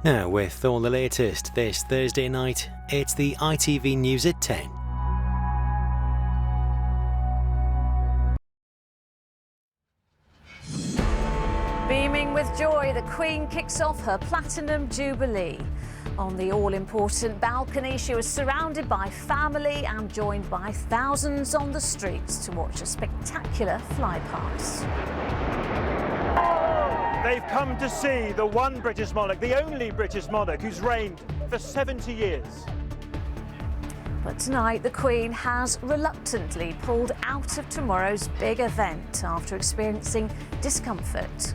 Now, with all the latest this Thursday night, it's the ITV News at 10. Beaming with joy, the Queen kicks off her Platinum Jubilee. On the all-important balcony, she was surrounded by family and joined by thousands on the streets to watch a spectacular flypast. They've come to see the one British monarch, the only British monarch who's reigned for 70 years. But tonight, the Queen has reluctantly pulled out of tomorrow's big event after experiencing discomfort.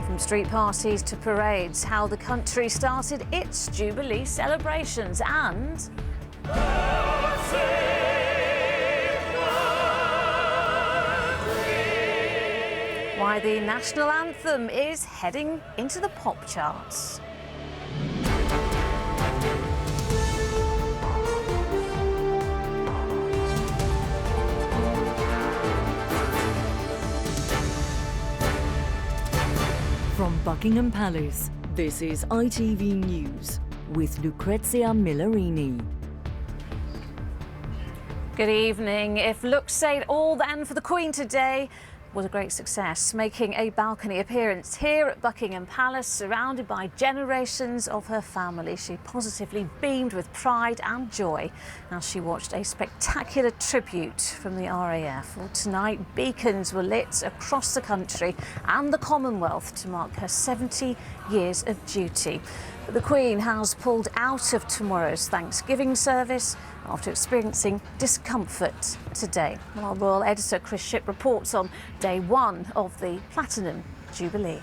From street parties to parades, how the country started its Jubilee celebrations and why the national anthem is heading into the pop charts. From Buckingham Palace, this is ITV News with Lucrezia Millarini. Good evening. If looks say it all, then for the Queen today was a great success, making a balcony appearance here at Buckingham Palace, surrounded by generations of her family. She positively beamed with pride and joy as she watched a spectacular tribute from the RAF. Well, tonight, beacons were lit across the country and the Commonwealth to mark her 70 years of duty. But the Queen has pulled out of tomorrow's Thanksgiving service after experiencing discomfort today. Well, our royal editor Chris Shipp reports on day one of the Platinum Jubilee.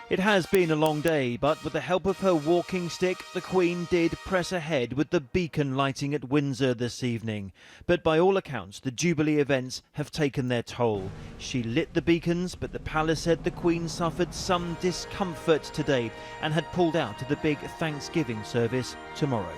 It has been a long day, but with the help of her walking stick, the Queen did press ahead with the beacon lighting at Windsor this evening. But by all accounts, the Jubilee events have taken their toll. She lit the beacons, but the palace said the Queen suffered some discomfort today and had pulled out of the big Thanksgiving service tomorrow.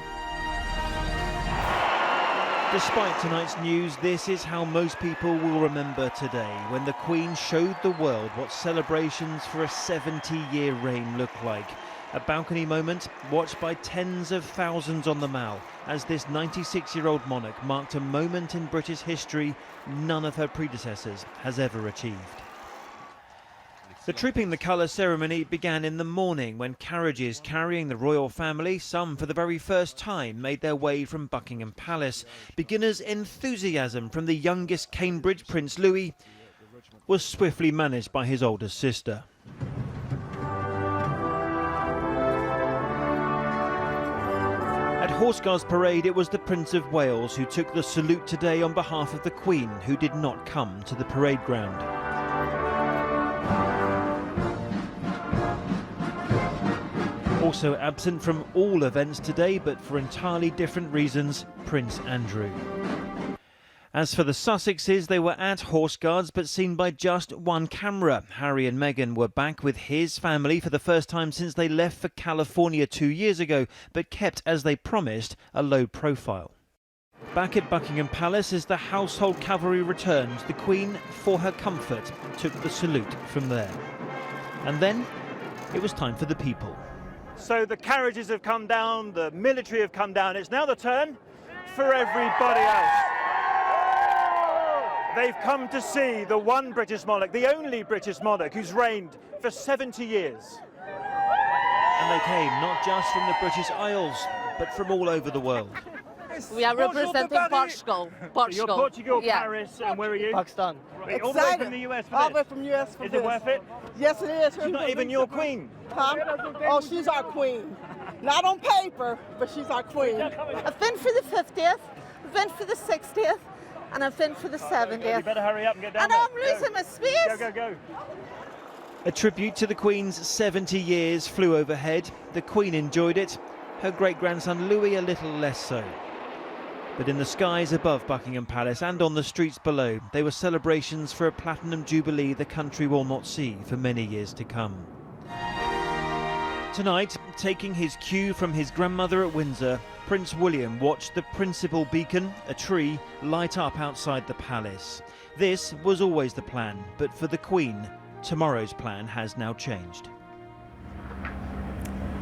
Despite tonight's news, this is how most people will remember today, when the Queen showed the world what celebrations for a 70-year reign look like. A balcony moment watched by tens of thousands on the Mall, as this 96-year-old monarch marked a moment in British history none of her predecessors has ever achieved. The Trooping the Colour ceremony began in the morning when carriages carrying the royal family, some for the very first time, made their way from Buckingham Palace. Beginners' enthusiasm from the youngest Cambridge Prince Louis was swiftly managed by his older sister. At Horse Guards Parade, it was the Prince of Wales who took the salute today on behalf of the Queen, who did not come to the parade ground. Also absent from all events today, but for entirely different reasons, Prince Andrew. As for the Sussexes, they were at Horse Guards but seen by just one camera. Harry and Meghan were back with his family for the first time since they left for California 2 years ago, but kept, as they promised, a low profile. Back at Buckingham Palace, as the household cavalry returns, the Queen, for her comfort, took the salute from there. And then it was time for the people. So the carriages have come down, the military have come down. It's now the turn for everybody else. They've come to see the one British monarch, the only British monarch who's reigned for 70 years. And they came not just from the British Isles, but from all over the world. We are representing Portugal. You're Portugal, yeah. Paris, and where are you? Pakistan. Right, all the way from the US for All the way this. from US for Is this. it worth it? Yes, it is. She's not even your queen. Huh? Oh, she's our queen. Not on paper, but she's our queen. I've been for the 50th, I've been for the 60th, and I've been for the 70th. You better hurry up and get down And there. I'm losing my space. Go. A tribute to the Queen's 70 years flew overhead. The Queen enjoyed it, her great-grandson Louis a little less so. But in the skies above Buckingham Palace and on the streets below, they were celebrations for a Platinum Jubilee the country will not see for many years to come. Tonight, taking his cue from his grandmother at Windsor, Prince William watched the principal beacon, a tree, light up outside the palace. This was always the plan, but for the Queen, tomorrow's plan has now changed.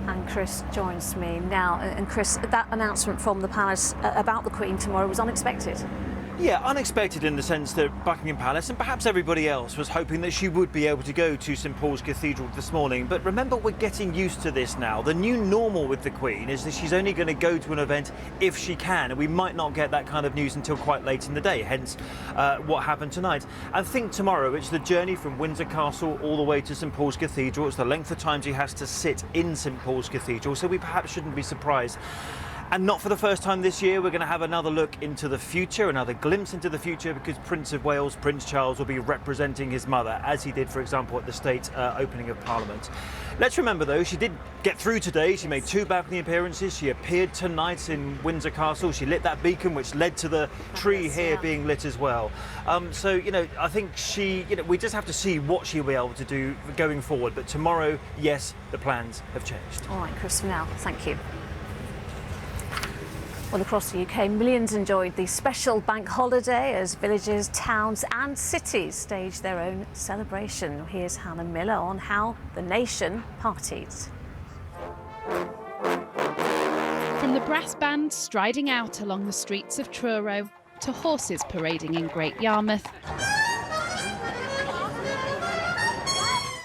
And Chris joins me now. And Chris, that announcement from the Palace about the Queen tomorrow was unexpected. Yeah, unexpected in the sense that Buckingham Palace and perhaps everybody else was hoping that she would be able to go to St Paul's Cathedral this morning. But remember, we're getting used to this now. The new normal with the Queen is that she's only going to go to an event if she can, and we might not get that kind of news until quite late in the day, hence what happened tonight. And think tomorrow, it's the journey from Windsor Castle all the way to St Paul's Cathedral. It's the length of time she has to sit in St Paul's Cathedral, so we perhaps shouldn't be surprised. And not for the first time this year, we're going to have another look into the future, another glimpse into the future, because Prince of Wales, Prince Charles, will be representing his mother, as he did, for example, at the state opening of Parliament. Let's remember, though, she did get through today. She made 2 balcony appearances. She appeared tonight in Windsor Castle. She lit that beacon, which led to the tree here being lit as well. So, you know, I think we just have to see what she'll be able to do going forward. But tomorrow, yes, the plans have changed. All right, Chris, for now, thank you. Well, across the UK, millions enjoyed the special bank holiday as villages, towns and cities staged their own celebration. Here's Hannah Miller on how the nation partied. From the brass band striding out along the streets of Truro to horses parading in Great Yarmouth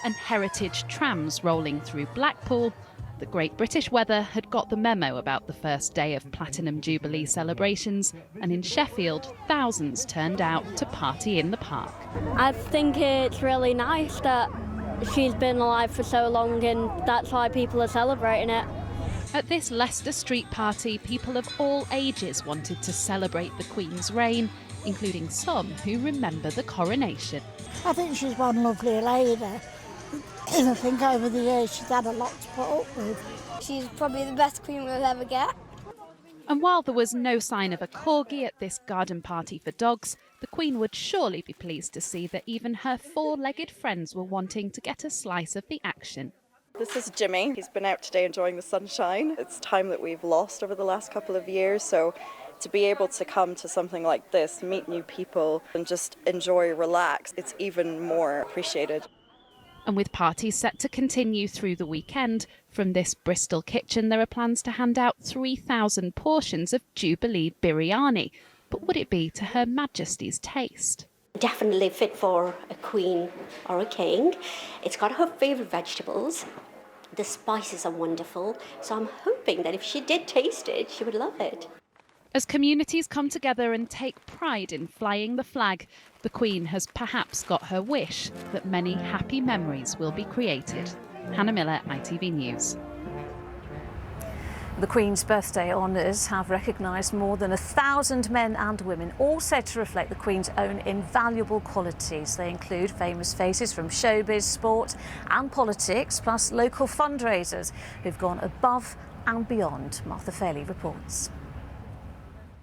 and heritage trams rolling through Blackpool, the Great British Weather had got the memo about the first day of Platinum Jubilee celebrations, and in Sheffield, thousands turned out to party in the park. I think it's really nice that she's been alive for so long, and that's why people are celebrating it. At this Leicester Street party, people of all ages wanted to celebrate the Queen's reign, including some who remember the coronation. I think she's one lovely lady. I think over the years she's had a lot to put up with. She's probably the best queen we'll ever get. And while there was no sign of a corgi at this garden party for dogs, the Queen would surely be pleased to see that even her 4-legged friends were wanting to get a slice of the action. This is Jimmy. He's been out today enjoying the sunshine. It's time that we've lost over the last couple of years, so to be able to come to something like this, meet new people and just enjoy, relax, it's even more appreciated. And with parties set to continue through the weekend, from this Bristol kitchen there are plans to hand out 3,000 portions of Jubilee biryani. But would it be to Her Majesty's taste? Definitely fit for a queen or a king. It's got her favourite vegetables. The spices are wonderful, so I'm hoping that if she did taste it, she would love it. As communities come together and take pride in flying the flag, the Queen has perhaps got her wish that many happy memories will be created. Hannah Miller, ITV News. The Queen's birthday honours have recognised more than 1,000 men and women, all said to reflect the Queen's own invaluable qualities. They include famous faces from showbiz, sport and politics, plus local fundraisers who've gone above and beyond. Martha Fairley reports.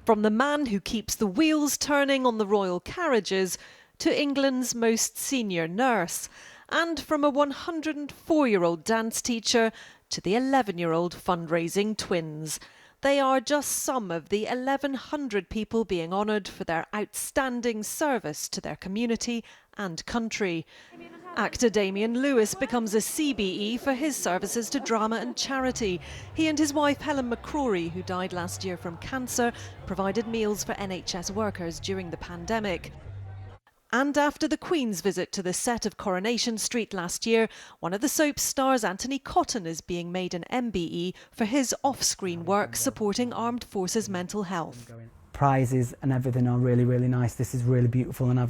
From the man who keeps the wheels turning on the royal carriages to England's most senior nurse, and from a 104-year-old dance teacher to the 11-year-old fundraising twins. They are just some of the 1,100 people being honoured for their outstanding service to their community and country. Actor Damian Lewis becomes a CBE for his services to drama and charity. He and his wife Helen McCrory, who died last year from cancer, provided meals for NHS workers during the pandemic. And after the Queen's visit to the set of Coronation Street last year, one of the soap stars, Anthony Cotton, is being made an MBE for his off-screen work supporting armed forces mental health. Prizes and everything are really, really nice. This is really beautiful, and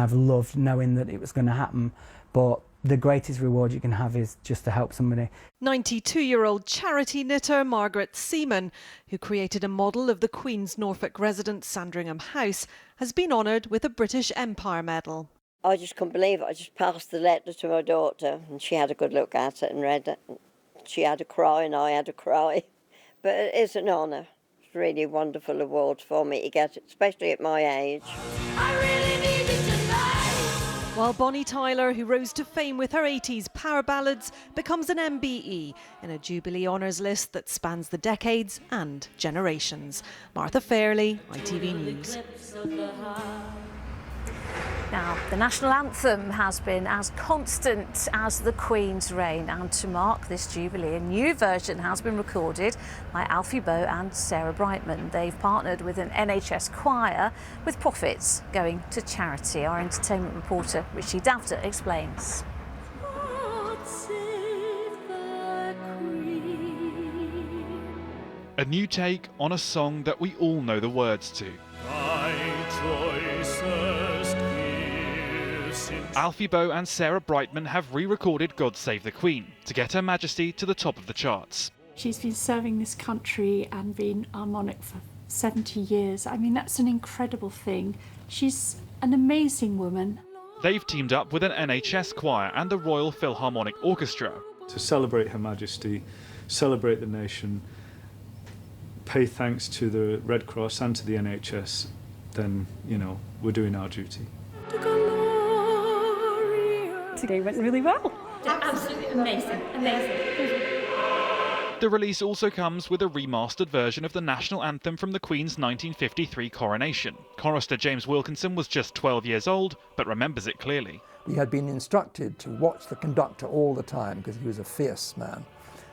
I've loved knowing that it was going to happen. But the greatest reward you can have is just to help somebody. 92-year-old charity knitter Margaret Seaman, who created a model of the Queen's Norfolk residence Sandringham House, has been honoured with a British Empire Medal. I just couldn't believe it. I just passed the letter to my daughter and she had a good look at it and read it. She had a cry and I had a cry. But it is an honour. It's a really wonderful award for me to get, especially at my age. I really need it tonight. While Bonnie Tyler, who rose to fame with her 80s power ballads, becomes an MBE in a Jubilee honours list that spans the decades and generations. Martha Fairley, ITV News. Now, the national anthem has been as constant as the Queen's reign, and to mark this Jubilee, a new version has been recorded by Alfie Boe and Sarah Brightman. They've partnered with an NHS choir, with profits going to charity. Our entertainment reporter, Richie Davda, explains. A new take on a song that we all know the words to. Alfie Boe and Sarah Brightman have re-recorded God Save the Queen to get Her Majesty to the top of the charts. She's been serving this country and been our monarch for 70 years. I mean, that's an incredible thing. She's an amazing woman. They've teamed up with an NHS choir and the Royal Philharmonic Orchestra to celebrate Her Majesty, celebrate the nation, pay thanks to the Red Cross and to the NHS. Then, you know, we're doing our duty. Today went really well. Absolutely amazing, amazing. The release also comes with a remastered version of the national anthem from the Queen's 1953 coronation. Chorister James Wilkinson was just 12 years old, but remembers it clearly. We had been instructed to watch the conductor all the time because he was a fierce man.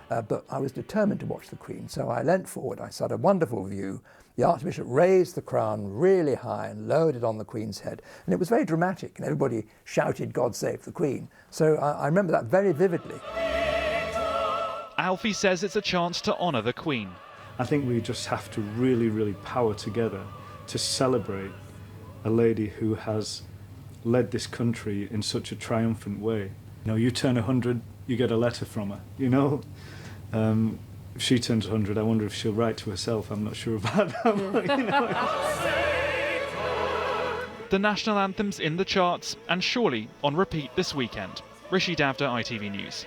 But I was determined to watch the Queen, so I leant forward. I saw a wonderful view. The Archbishop raised the crown really high and lowered it on the Queen's head. And it was very dramatic, and everybody shouted, "God save the Queen." So I remember that very vividly. Alfie says it's a chance to honour the Queen. I think we just have to really, really power together to celebrate a lady who has led this country in such a triumphant way. You know, you turn 100, you get a letter from her, you know? If she turns 100, I wonder if she'll write to herself. I'm not sure about that. You know? The national anthem's in the charts and surely on repeat this weekend. Rishi Davda, ITV News.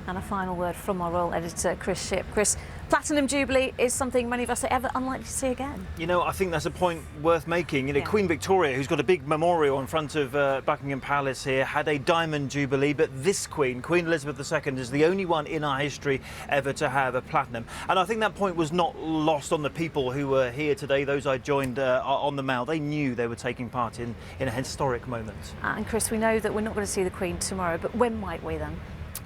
And a final word from our royal editor, Chris Shipp. Chris, Platinum Jubilee is something many of us are ever unlikely to see again. You know, I think that's a point worth making. You know, Queen Victoria, who's got a big memorial in front of Buckingham Palace here, had a diamond jubilee, but this Queen, Queen Elizabeth II, is the only one in our history ever to have a platinum. And I think that point was not lost on the people who were here today, those I joined on the Mall. They knew they were taking part in a historic moment. And Chris, we know that we're not going to see the Queen tomorrow, but when might we then?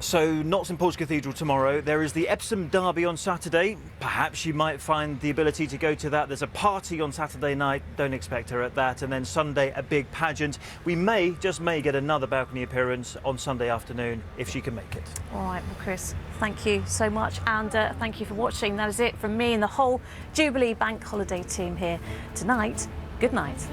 So, not St Paul's Cathedral tomorrow. There is the Epsom Derby on Saturday. Perhaps you might find the ability to go to that. There's a party on Saturday night. Don't expect her at that. And then Sunday, a big pageant. We may, just may, get another balcony appearance on Sunday afternoon if she can make it. All right, well, Chris, thank you so much. And thank you for watching. That is it from me and the whole Jubilee Bank Holiday team here tonight. Good night.